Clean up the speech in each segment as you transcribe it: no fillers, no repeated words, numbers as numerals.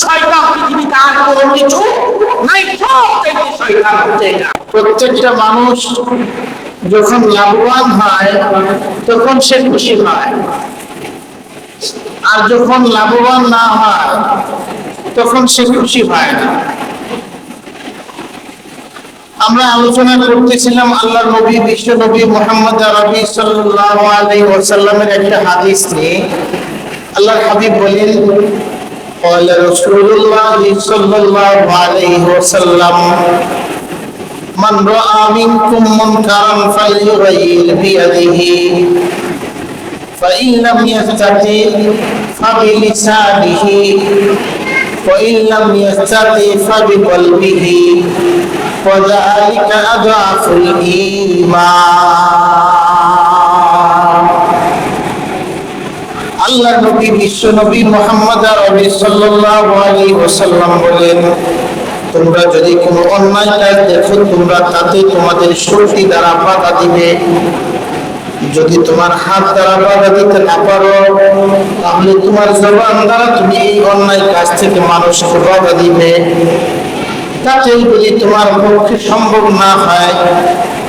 শয়তান পৃথিবীতে আর কোনো কিছু নাই, সবচেয়ে শয়তান হচ্ছে এটা। প্রত্যেকটা মানুষ যখন লাভবান হয় তখন সে খুশি হয়, আর যখন লাভবান না হয় তখন সে খুশি হয় না। আমরা আলোচনা করতেছিলাম আল্লাহর নবী, বিশ্ব নবী মুহাম্মদ আরবি সাল্লাল্লাহু আলাইহি ওয়াসাল্লামের একটা হাদিস নিয়ে। আল্লাহর হাবিব বলেন, قال رسول الله صلى الله عليه وسلم من رأى منكم منكرا فليغير بيده فإن لم يستطع فبلسانه وإن لم يستطع فبقلبه وذلك أضعف الإيمان। আল্লাহ নবী, বিশ্ব নবী মুহাম্মদ আরবি সাল্লাল্লাহু আলাইহি ওয়াসাল্লাম বলেন, তোমরা যদি কোনো অন্যায় কাজ দেখো, তোমরা তাতে তোমাদের শক্তি দ্বারা বাধা দিবে। যদি তোমার হাত দ্বারা বাধা দিতে না পারো, তাহলে তোমার জবান দ্বারা তুমি এই অন্যায় কাজ থেকে মানুষকে বাধা দিবে। তাতেও যদি তোমার পক্ষে সম্ভব না হয়,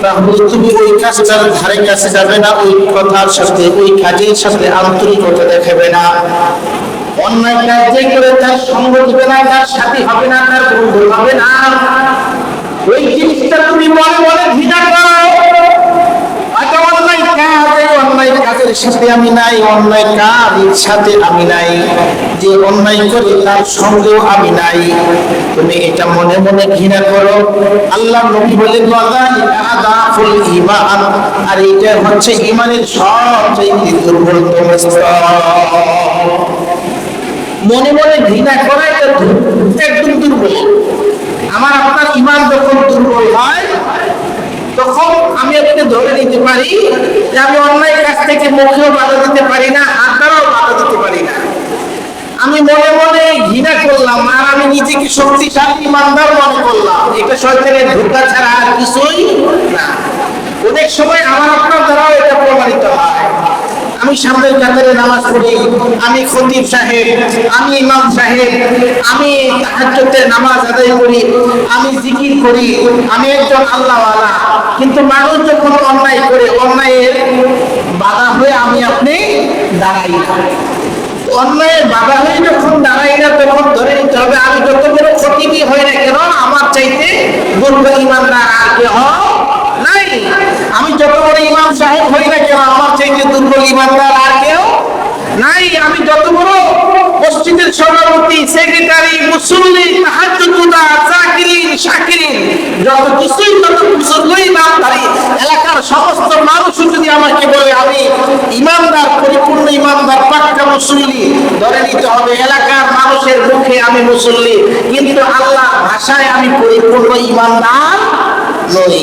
তাহলে তুমি ওই কাজটার ধারে কাছে যাবে না, ওই কথার সাথে, ওই কাজের সাথে আন্তরিকতা দেখাবে না। অন্যায় কাজ যে করে তার সঙ্গ দিবে না, তার সাথী হবে না, তার বন্ধু হবে না। ওই জিনিসটা তুমি মনে মনে ঘৃণা করো। অন্যায় কাজের সাথে আমি নাই, অন্যায় কাজের সাথে আমি নাই, যে অন্যায় করে তার সঙ্গেও আমি নাই, তুমি এটা মনে মনে ঘৃণা করো। আল্লাহ নবী বলেন, আদাফুল ঈমান, আর এটা হচ্ছে ঈমানের সবচেয়ে দুর্বলতম স্তর। মনে মনে ঘৃণা করা এটা একদম দুর্বল। আমার আপনার ঈমান যখন দুর্বল হয়, তখন আমি আপনাকে ধরে নিতে পারি যে আমি অন্যায় কাজ থেকে মুখেও বাধা দিতে পারি না, হাত দ্বারাও বাধা দিতে পারি না। আমি মনে মনে ঘৃণা করলাম, আর আমি নিজেকে শক্তিশালী ইমানদার মনে করলাম। এটা শয়তানের ধোঁকা ছাড়া আর কিছুই না। অনেক সময় আমার আপনার দ্বারাও এটা প্রমাণিত হয়। আমি সামনের কাতারে নামাজ পড়ি, আমি খতিব সাহেব, আমি ইমাম সাহেব, আমি তাহাজ্জুদের নামাজ আদায় করি, আমি জিকির করি, আমি একজন আল্লাহওয়ালা, কিন্তু মানুষ যখন অন্যায় করে, অন্যায়ের বাধা হয়ে আমি আপনি দাঁড়াই না। অন্যায়ের বাধা হয়ে যখন দাঁড়াই না, তখন ধরে নিতে হবে আমি যত বড় খতিবই হই না কেন, আমার চাইতে দুর্বল ইমানদার আর কেউ নাই। আমি যত বড় ইমাম সাহেব হই না কেন, আমার চাইতে দুর্বল ইমানদার আর কেউ নাই। আমি যত বড় মসজিদের সভাপতি, সেক্রেটারি, মুসল্লি, তাহাজ্জুদা, জাকিরিন, শাকিরিন, যত কিছুই, তত বুজুর্গই ইমানদারি, এলাকার সমস্ত মানুষও যদি আমাকে বলে আমি ইমানদার, পরিপূর্ণ ইমানদার, পাক্কা মুসল্লি, ধরে নিতে হবে এলাকার মানুষের মুখে আমি মুসল্লি, কিন্তু আল্লাহর ভাষায় আমি পরিপূর্ণ ইমানদার নই।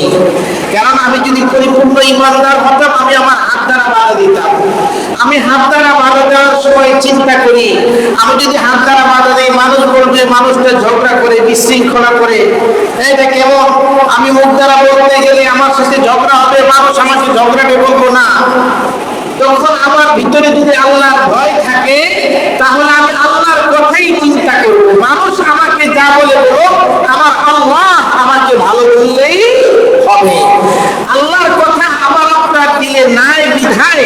কারণ আমি যদি পরিপূর্ণ ইমানদার হতাম, আমি আমার হাত দ্বারা বাধা দিতাম। আমি হাত দ্বারা বাধা দেওয়ার সময় চিন্তা করি, আমি যদি হাত দ্বারা বাধা দিই, মানুষ বলবে, মানুষটা ঝগড়া করে, বিশৃঙ্খলা করে, এটা কেমন? আমি মুখ দ্বারা বলতে গেলে আমার সাথে ঝগড়া হবে, মানুষ আমাকে ঝগড়াকে বলবো না। তখন আমার ভিতরে যদি আল্লাহর ভয় থাকে, তাহলে আমি আল্লাহর কথাই চিন্তা করব। মানুষ আমাকে যা বলে বলো, আমার আল্লাহ আমাকে ভালো বললেই হবে। আল্লাহর কথা আমার আপনার দিলে নাই বিধায়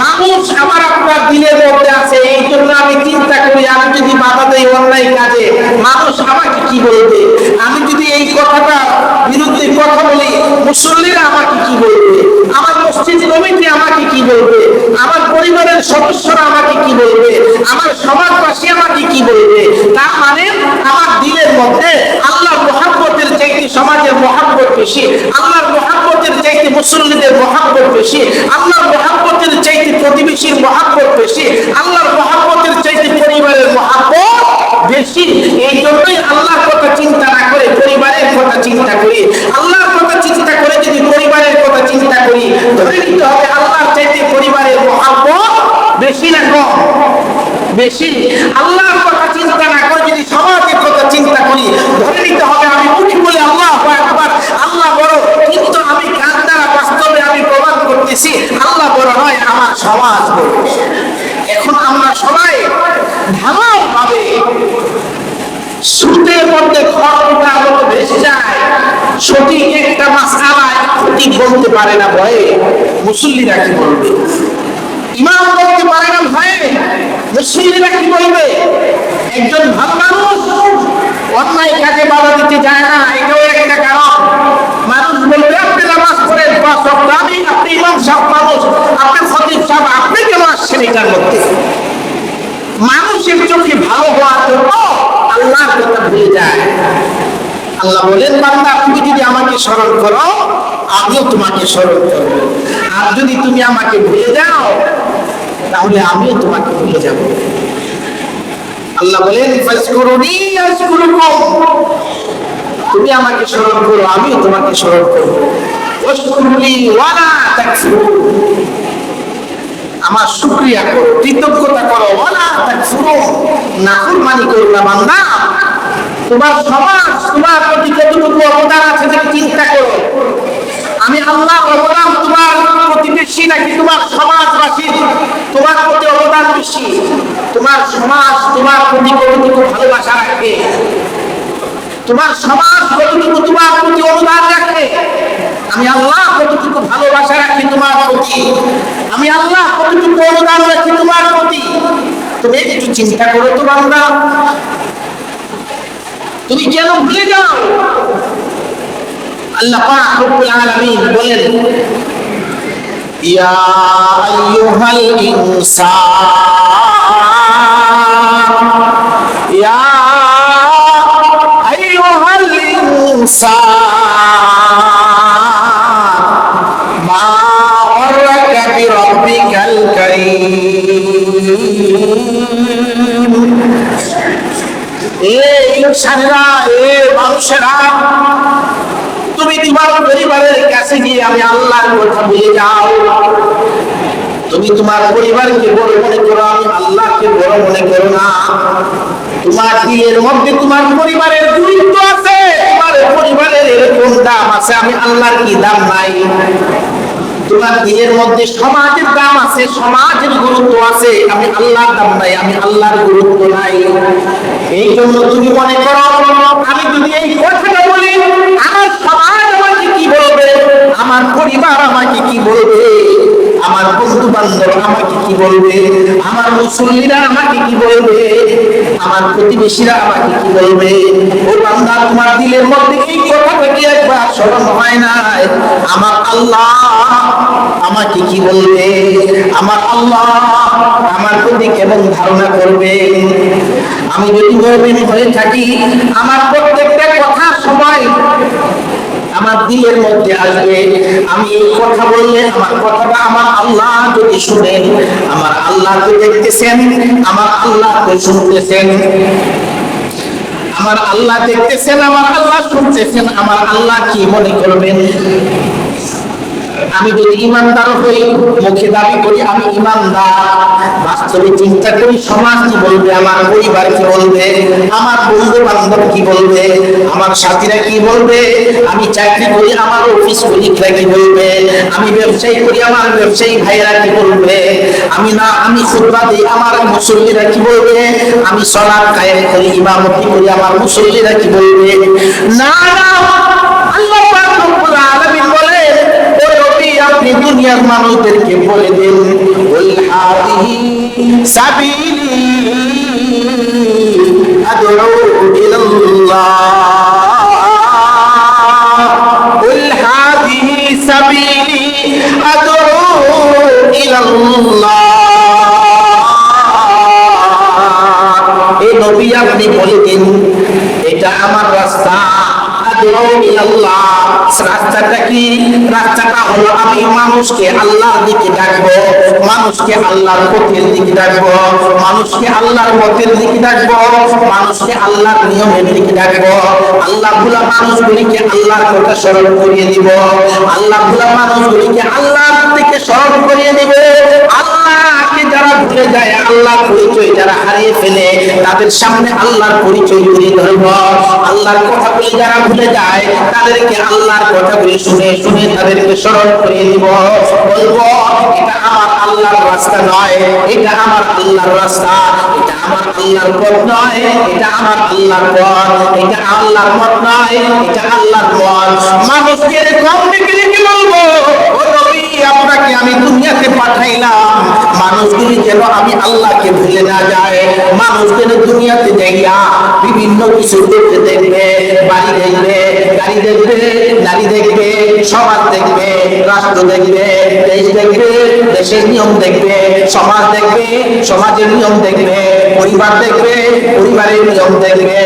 মানুষ আমার আপনার দিলের মধ্যে আছে, এই জন্য আমি চিন্তা করি আমি যদি বাধা দেই অন্যায় কাজে, মানুষ আমাকে কি বলবে? আমি যদি এই কথাটা বিরুদ্ধে কথা বলি, মুসল্লিরা আমাকে কি বলবে? আমার মসজিদ কমিটি আমাকে কি বলবে? আমার পরিবারের সদস্যরা আমাকে কি বলবে? আমার সমাজবাসী আমাকে কি বলবে? তার মানে আমার দিলের মধ্যে আল্লাহর মহব্বতের চাইতে সমাজের মহব্বত বেশি, আল্লাহর মহব্বতের চাইতে মুসল্লিদের মহব্বত বেশি, আল্লাহর মহব্বতের চাইতে প্রতিবেশীর মহব্বত বেশি, আল্লাহর মহব্বতের চাইতে পরিবারের মহব্বত বেশি। এই জন্যই আল্লাহর কথা চিন্তা না করে পরিবারের কথা চিন্তা করি। আল্লাহর কথা চিন্তা করে যদি পরিবারের কথা চিন্তা করি, ধরে নিতে হবে আল্লাহর চাইতে পরিবারের মহব্বত বেশি না কম? বেশি। আল্লাহর কথা চিন্তা না করে যদি সমাজের কথা চিন্তা করি, ধরে নিতে হবে আমি মুখে বলে আল্লাহু আকবার, আল্লাহ বড়, কিন্তু আমি কাজ দ্বারা বাস্তবে আমি প্রমাণ করতেছি আল্লাহ বড় নয়, আমার সমাজ বড়। এখন আমরা সবাই ধারাও ভাবে সঠিক একটা মাসআলায় ঠিক বলতে পারে না ভয়ে মুসল্লিরা কি বলবে? ইমাম বলতে পারে না ভয়ে মুসল্লিরা কি বলবে? একজন ভালো মানুষ অন্যায় কাজে বাধা দিতে যায় না, এটাও একটা কারণ। মানুষ বলবে আপনি নামাজ পড়েন 5 ওয়াক্ত, আপনি ইমাম সাহেব মানুষ, আপনি খতিব সাহেব, আপনি কেন আসছেন এটার মধ্যে? মানুষের চোখে ভালো হওয়ার জন্য আল্লাহর কথা ভুলে যায়। আল্লাহ বলেন বান্দা তুমি যদি আমাকে স্মরণ করো আমিও তোমাকে স্মরণ করব, আর যদি তুমি আমাকে ভুলে যাও তাহলে আমিও তোমাকে ভুলে যাব। আল্লাহ বলেন ফাজকুরুনি আযকুরুকুম, তুমি আমাকে স্মরণ করো আমিও তোমাকে স্মরণ করব। ওয়াশকুরুলি ওয়ালা তাকফুরুন, আমার শুকরিয়া করো, কৃতজ্ঞতা করো। ওয়ালা তাকফুরুন, নাফরমানি করো না বান্দা। তোমার সমাজ তোমার প্রতি কতটুকু অবদান আছে তুমি চিন্তা করো। আমি আল্লাহর অবদান তোমার প্রতি বেশি নাকি তোমার সমাজবাসী তোমার প্রতি অবদান বেশি? তোমার সমাজ তোমার প্রতি কতটুকু ভালোবাসা রাখে? তোমার সমাজ কতটুকু তোমার প্রতি অবদান রাখে? আমি আল্লাহ কতটুকু ভালোবাসা রাখি তোমার প্রতি? আমি আল্লাহ কতটুকু অবদান রাখি তোমার প্রতি? তুমি একটু চিন্তা করো তো বান্দা। তুমি কেন ভুলে যাও? আল্লাহ পাক রব্বুল আলামিন বলেন ইয়া আইয়ুহাল ইনসান, ইয়া আইয়ুহাল ইনসান মা গররাকা বিরাব্বিকাল কারীম। এই ইনসানেরা, এই মানুষেরা, তুমি তোমার পরিবারের কাছে গিয়ে আমি আল্লাহর কথা বলে যাও। তুমি তোমার পরিবারকে বড় মনে করো, আমি আল্লাহকে বড় মনে করো না। তোমার দিলের মধ্যে তোমার পরিবারের গুরুত্ব আছে, তোমার পরিবারের এরকম দাম আছে, আমি আল্লাহর কি দাম নাই? তোমার দিলের মধ্যে সমাজের দাম আছে, সমাজের গুরুত্ব আছে, আমি আল্লাহর দাম নাই, আমি আল্লাহর গুরুত্ব নাই। এই জন্য তুমি মনে করো আমি যদি এই কথাটা বলি আমার সমাজ আমাকে কি বলবে, আমার পরিবার আমাকে কি বলবে, আমার বন্ধু বান্ধব আমাকে কি বলবে, আমার মুসল্লিরা আমাকে কি বলবে, আমার প্রতিবেশীরা আমাকে কি বলবে? ও বান্দা, তোমার দিলের মধ্যে এই কথাটা কি একবার স্মরণ হয় না আমার আল্লাহ আমাকে কি বলবে, আমার আল্লাহ আমার প্রতি কেমন ধারণা করবে? আমি যদি মুমিন হয়ে থাকি আমার প্রত্যেকটা কথার সময় আমার দিলের মধ্যে আসবে, আমি এই কথা বললে আমার কথাটা আমার আল্লাহ যদি শুনেন, আমার আল্লাহ তো দেখতেছেন, আমার আল্লাহ তো শুনতেছেন, আমার আল্লাহ দেখতেছেন, আমার আল্লাহ শুনতেছেন, আমার আল্লাহ কি মনে করবেন? আমি যদি ইমানদার হই, মুখে দাবি করি আমি ইমানদার, বাস্তবে চিন্তা করি সমাজ কি বলবে, আমার পরিবার কি বলবে, আমার বন্ধু বান্ধব কি বলবে, আমার সাথীরা কি বলবে, আমি চাকরি করি আমার অফিস কলিগরা কি বলবে, আমি ব্যবসায়ী করি আমার ব্যবসায়ী ভাইরা কি বলবে, আমি খুতবা দিই আমার মুসল্লিরা কি বলবে, আমি সালাত কায়েম করি ইমামতি করি আমার মুসল্লিরা কি বলবে? না না, আল্লাহ পাক রব্বুল আলামিন বলে আপনি দুনিয়ার মানুষদেরকে বলে দেন ওয়াল হাদিহি সাবিলি আদউ ইলাল্লাহ, ওয়াল হাদিহি সাবিলি আদউ ইলাল্লাহ। এই নবী আপনি বলে দিন এটা আমার রাস্তা, রাস্তাটা কি? রাস্তাটা হলো আমি মানুষকে আল্লাহর দিকে ডাকবো, মানুষকে আল্লাহর পথের দিকে ডাকবো, মানুষকে আল্লাহর পথের দিকে ডাকবো, মানুষকে আল্লাহর নিয়মের দিকে ডাকবো। আল্লাহ ভোলা মানুষগুলিকে আল্লাহর কথা স্মরণ করিয়ে দিব, আল্লাহ ভোলা মানুষগুলিকে আল্লাহর দিকে স্মরণ করিয়ে দিব। আল্লাহকে যারা ভুলে যায়, আল্লাহর পরিচয় যারা হারিয়ে ফেলে, তাদের সামনে আল্লাহর পরিচয় তুলে ধরবো। আল্লাহর কথা বলে যারা ভুলে যায়, তাদেরকে আল্লাহর কথা বলে শুনে শুনে তাদেরকে স্মরণ করিয়ে দিব। বলবো এটা আমার আল্লাহর রাস্তা নয়, এটা আমার আল্লাহর রাস্তা, এটা আমার আল্লাহর পথ নয়, এটা আমার আল্লাহর পথ, এটা আল্লাহর পথ নয়, এটা আল্লাহর পথ। মানুষকে কম ডেকে ডেকে বলবো, ও নবী আপনাকে আমি দুনিয়াতে পাঠাইলাম মানুষগুলি যেন আমি আল্লাহকে ভুলে না যায়। মানুষদের দুনিয়াতে যাইয়া বিভিন্ন কিছু দেখতে দেখবে, বাড়ি দেখবে, গাড়ি দেখবে, নারী দেখবে, সমাজ দেখবে, রাষ্ট্র দেখবে, দেশ দেখবে, দেশের নিয়ম দেখবে, সমাজ দেখবে, সমাজের নিয়ম দেখবে, পরিবার দেখবে, পরিবারের নিয়ম দেখবে।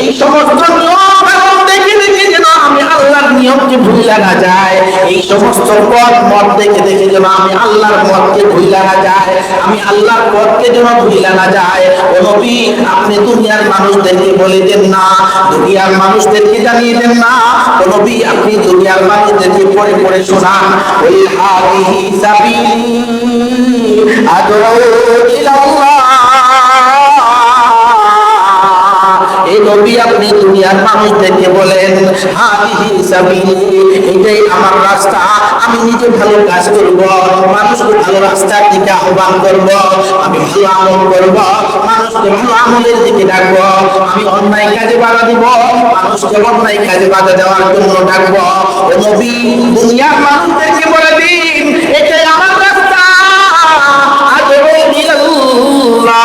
এই সমস্ত নিয়ম দেখে দেখে যেন আমি আল্লাহর নিয়মকে ভুলে না যায়, এই সমস্ত পথ মত দেখে দেখে যেন আমি আল্লাহর পথকে ভুলে না যায়, আমি আল্লাহর পথকে যেন ভুলে না যায়। ও নবী আপনি দুনিয়ার মানুষদেরকে বলে দেন না, দুনিয়ার মানুষদেরকে জানিয়ে দেন না। ও নবী আপনি দুনিয়ার মানুষদেরকে পড়ে পড়ে শোনান, ওই হাদিহি সাবিলি আদউ ইলাল্লাহ। এই নবী আপনি দুনিয়ার মানুষদেরকে বলেন, হাদিহি সাবিলি, এটাই আমার রাস্তা, আমি নিজে ভালো কাজ করব, মানুষকে ভালো রাস্তার দিকে আহ্বান করব, আমি ভালো আমল করব, মানুষকে ভালো আমলের দিকে ডাকবো, আমি অন্যায় কাজে বাধা দিব, মানুষকে অন্যায় কাজে বাধা দেওয়ার জন্য ডাকবো। ও নবী দুনিয়ার মানুষদেরকে বলে দিন, এটাই আমার রাস্তা, আদউ ইলাল্লাহ।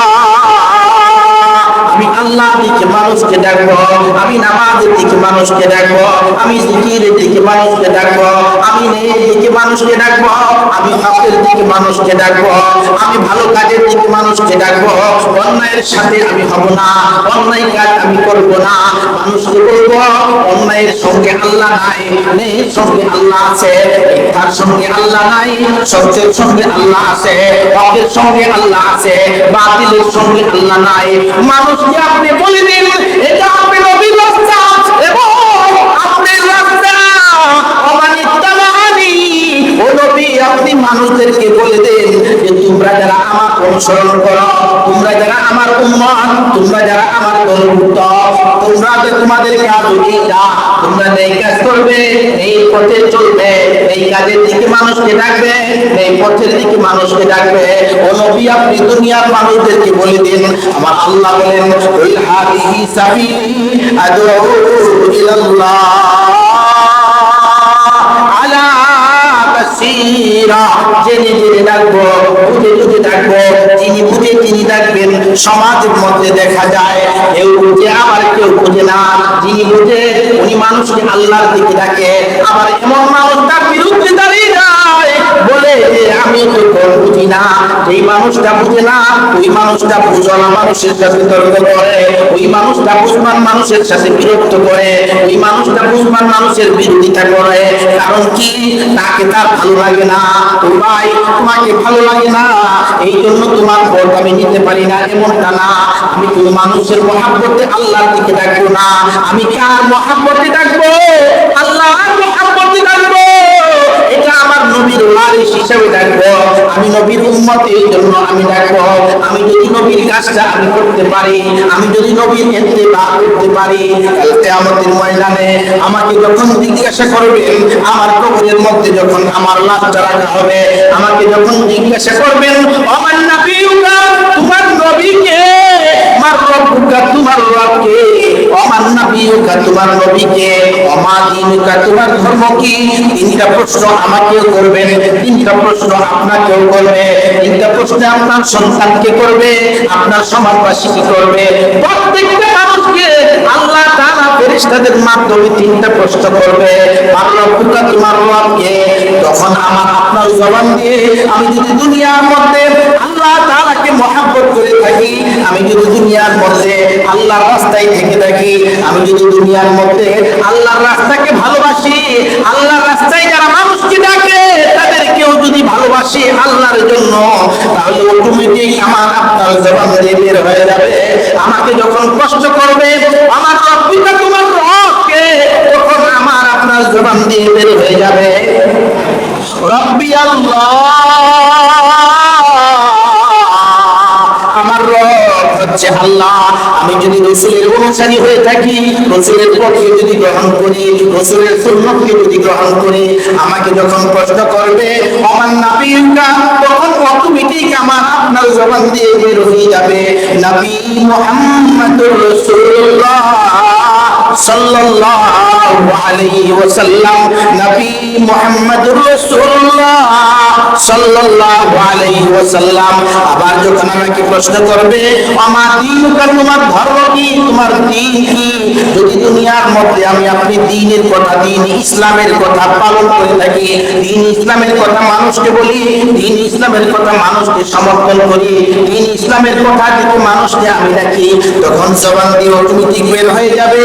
আমি আল্লাহর দিকে মানুষকে ডাকবো, আমি নামাজের দিকে মানুষকে ডাকবো, আমি জিকিরের দিকে মানুষকে ডাকবো, আমি নেয়ের দিকে মানুষকে ডাকবো, আমি হকের দিকে মানুষকে ডাকবো, আমি ভালো কাজের দিকে মানুষকে ডাকবো। অন্যায়ের সাথে আমি হব না, অন্যায় কাজ আমি করব না। মানুষকে বলবো অন্যায়ের সঙ্গে আল্লাহ নাই, নেয়ের সঙ্গে আল্লাহ আছে, তার সঙ্গে আল্লাহ নাই, সত্যের সঙ্গে আল্লাহ আছে, হকের সঙ্গে আল্লাহ আছে, বাতিলের সঙ্গে আল্লাহ নাই। মানুষকে আপনি বলে দিন, এটা আপনি নবীর রাস্তা এবং আপনার রাস্তা, অমানিত্তাবানি। ও নবী আপনি মানুষদেরকে বলে দেন যে তোমরা যারা আমার অনুসরণ করো, তোমরা যারা আমার উম্মত, তোমরা যারা আমার দলভুক্ত, তোমরা যে তোমাদের কাজ এইটা, তোমরা এই কাজ করবে, এই পথে চলবে, এই কাজের দিকে মানুষকে ডাকবে, এই পথের দিকে মানুষকে ডাকবে। ও নবী আপনি দুনিয়ার মানুষদেরকে বলে দিন, আমার আল্লাহ বলেন, ওই হাদিহি সাবিলি আদউ ইলাল্লাহ আলা বাসীরা। জেনে জেনে ডাকবো, বুঝে বুঝে ডাকবো, যিনি বুঝে তিনি ডাকবেন। সমাজের মধ্যে দেখা যায় কেউ বুঝে আবার কেউ বুঝে না, যিনি বুঝে উনি মানুষকে আল্লাহর দিকে ডাকে, আবার এমন মানুষ তার বিরুদ্ধে দাঁড়িয়ে যায় বলে যে আমি তো বুঝি না। এই মানুষটা বুঝে না, ওই মানুষটা বুঝলা মানুষের সাথে তর্ক করে, ওই মানুষটা বুঝবান মানুষের সাথে বিরক্ত করে, ওই মানুষটা বুঝবান মানুষের বিরোধিতা করে। কারণ কি? তাকে তার ভালো লাগে না। তো ভাই তোমাকে ভালো লাগে না, এই জন্য তোমার ভোট আমি নিতে পারি না, এমনটা না। আমি তো মানুষের মহাব্বতে আল্লাহর দিকে ডাকবো না, আমি কার মহাব্বতে ডাকবো? আল্লাহর মহাব্বতে ডাকবো। এটা আমার নবীর ওয়ারিস হিসেবে ডাকবো, আমি নবীর উম্মত, এই জন্য আমি ডাকবো। আমি যদি নবীর কাজটা আমি করতে পারি, আমি যদি নবীর ইত্তেবা করতে পারি, কাল কিয়ামতের ময়দানে আমাকে যখন জিজ্ঞাসা করবেন, আমার কবরের মধ্যে যখন আমার লাশটা রাখা হবে, আমাকে যখন জিজ্ঞাসা করবেন, আমার নবীউকা, তোমার নবীকে, আমার রব্বুকা, তোমার রবকে, আমার নবীউকা, তোমার নবীকে, আমার দীনুকা, তোমার ধর্ম কি? তিনটা প্রশ্ন আমাকেও করবেন, তিনটা প্রশ্ন আপনাকেও করবে, তিনটা প্রশ্ন আপনার সন্তানকে করবে, আপনার সমাজবাসীকে করবে। প্রত্যেকটা মানুষকে আল্লাহ তাআলা ফেরেশতাদের মাধ্যমে তিনটা প্রশ্ন করবে, আমার রব্বুকা, তোমার রবকে। তখন আমার আপনার জবান দিয়ে আমি যদি দুনিয়ার মধ্যে আল্লাহ তাআলাকে মহব্বত করে থাকি, আমি যদি দুনিয়ার মধ্যে আল্লাহর রাস্তায় থেকে থাকি, আমি যদি দুনিয়ার মধ্যে আল্লাহর রাস্তাকে ভালোবাসি, আল্লাহর রাস্তায় যারা মানুষকে ডাকে তাদেরকেও যদি ভালোবাসি আল্লাহর জন্য, তাহলে অটোমেটিক আমার আপনার জবান দিয়ে বের হয়ে যাবে। আমাকে যখন কষ্ট করবে আমার রব্বিকা, তোমার রবকে, তখন আমার আপনার জবান দিয়ে বের হয়ে যাবে, রব্বি আল্লাহ, আমার রব হচ্ছে আল্লাহ। আমি যদি রাসূলের অনুসারী হয়ে থাকি, রাসূলের পথকে যদি গ্রহণ করি, রাসূলের সুন্নাতকে যদি গ্রহণ করি, আমাকে যখন প্রশ্ন করবে আমার নবীকা, তখন জবান দিয়ে বের হয়ে যাবে নবী মুহাম্মদুর রাসূলুল্লাহ সাল্লাল্লাহু আলাইহি ওয়াসাল্লাম, নবী মুহাম্মদুর রাসূলুল্লাহ সাল্লাল্লাহু আলাইহি ওয়াসাল্লাম। আবার যখন আমাকে প্রশ্ন করবে আমার দীনুকা, তোমার ধর্ম কি, তোমার দ্বীন কি, যদি দুনিয়ার মধ্যে আমি আপনি দ্বীনের কথা, দ্বীন ইসলামের কথা পালন করে থাকি, দ্বীন ইসলামের কথা মানুষকে বলি, দ্বীন ইসলামের কথা মানুষকে সমর্থন করি, দ্বীন ইসলামের কথা যদি মানুষকে আমি রাখি, তখন জবান দিয়ে অটোমেটিক বের হয়ে যাবে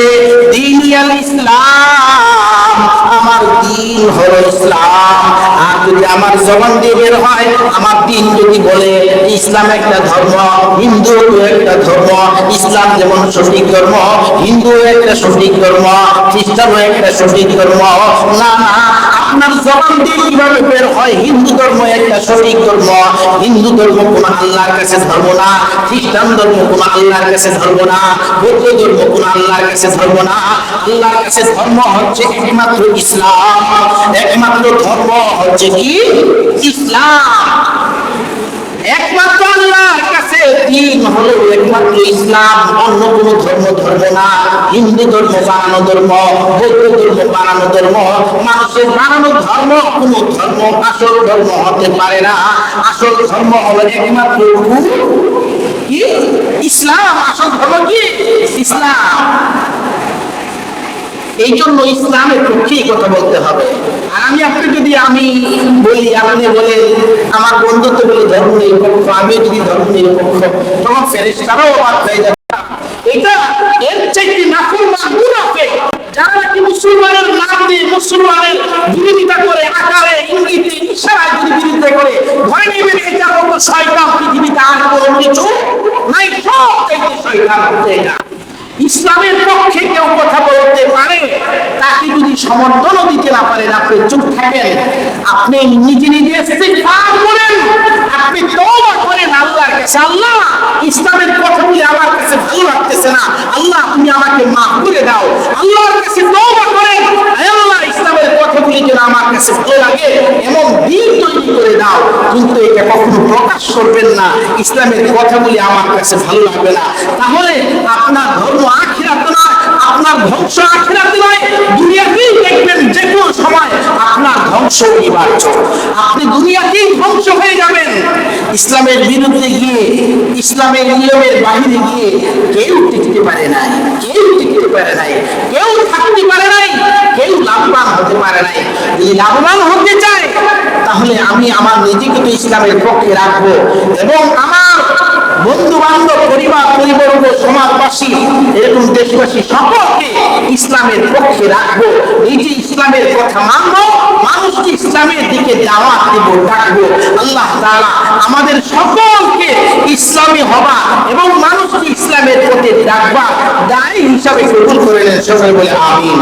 দ্বীনিয়াল ইসলাম, আমার দ্বীন হলো ইসলাম। আর যদি আমার জবান দিয়ে বের হয় আমার দ্বীন যদি বলে ইসলাম একটা ধর্ম, হিন্দু একটা ধর্ম, ইসলাম যেমন সঠিক ধর্ম, হিন্দু একটা সঠিক ধর্ম, খ্রিস্টানও একটা সঠিক ধর্ম, না না, আপনার জবান দিয়ে কিভাবে বের হয় হিন্দু ধর্ম একটা সঠিক ধর্ম? হিন্দু ধর্ম কোন আল্লাহর কাছে ধর্ম না, খ্রিস্টান ধর্ম কোন আল্লাহর কাছে ধর্ম না, বৌদ্ধ ধর্ম কোন আল্লাহর কাছে ধর্ম না। আল্লাহর কাছে ধর্ম হচ্ছে একমাত্র ইসলাম, একমাত্র ধর্ম হচ্ছে কি ইসলাম। একমাত্র আল্লাহর কাছে দ্বীন হলো একমাত্র ইসলাম, অন্য কোন ধর্ম ধর্ম না। হিন্দু ধর্ম বানানো ধর্ম, বৌদ্ধ ধর্ম বানানো ধর্ম, মানুষের বানানো ধর্ম কোন ধর্ম আসল ধর্ম হতে পারে না। আসল ধর্ম হলো একমাত্র কি ইসলাম। আসল ধর্ম কি ইসলাম। এই জন্য ইসলামের পক্ষেই কথা বলতে হবে। আর আমি আপনি যদি আমি বলি, আপনি বলে আমার বন্ধুত্ব বলে ধর্ম নিরপেক্ষ, আমি যদি ধর্ম নিরপেক্ষ, তখন ফেরেশতারাও অবাক হয়ে যাবে। এটা এর চাইতে নাফরমান মুনাফিক যারা নাকি মুসলমানের নাম দিয়ে মুসলমানের বিরোধিতা করে, আকারে ইঙ্গিতে ইশারায় যদি বিরোধিতা করে, ভয় নেবেন এটা বলতো শয়তান পৃথিবীতে আর কোনো কিছু নাই, সব চাইতে শয়তান হচ্ছে এটা। ইসলামের পক্ষে কেউ কথা বলতে পারে, তাকে যদি সমর্থনও দিতে না পারেন, আপনি চুপ থাকেন, আপনি নিজে নিজে ইস্তিগফার করেন, আপনি তওবা করেন আল্লাহর কাছে, আল্লাহ ইসলামের কথাগুলি আমার কাছে ভালো লাগতেছে না, আল্লাহ তুমি আমাকে মাফ করে দাও। আল্লাহর কাছে তওবা করেন, হে আল্লাহ ইসলামের কথাগুলি যেন আমার কাছে ভালো লাগে এমন দিন তৈরি করে দাও। কিন্তু এটা কখনো প্রকাশ করবেন না, ইসলামের কথাগুলি আমার কাছে ভালো লাগবে না। তাহলে আপনার ধর্ম আখিরাতে নয়, আপনার ধ্বংস আখিরাতে নয়, দুনিয়াতেই দেখবেন যে কোনো সময় আপনার ধ্বংস অনিবার্য। আপনি দুনিয়াতেই ধ্বংস হয়ে যাবেন। ইসলামের বিরুদ্ধে গিয়ে, ইসলামের নিয়মের বাহিরে গিয়ে কেউ টিকতে পারে নাই, কেউ টিকতে পারে নাই, কেউ থাকতে পারে নাই, কেউ লাভবান হতে পারে নাই। যদি লাভবান হতে চায় তাহলে আমি আমার নিজেকে তো ইসলামের পক্ষে রাখবো এবং আমার বন্ধু বান্ধব, পরিবার পরিবর্গ, সমাজবাসী, এরকম দেশবাসী সকলকে ইসলামের পক্ষে রাখবো। নিজে ইসলামের কথা মানবো, মানুষকে ইসলামের দিকে দাওয়াত দিব, ডাকবো। আল্লাহ তাআলা আমাদের সকলকে ইসলামী হবা এবং মানুষকে ইসলামের পথে ডাকবা দায়ী হিসাবে কবুল করে নেন। সকলে বলে আমিন।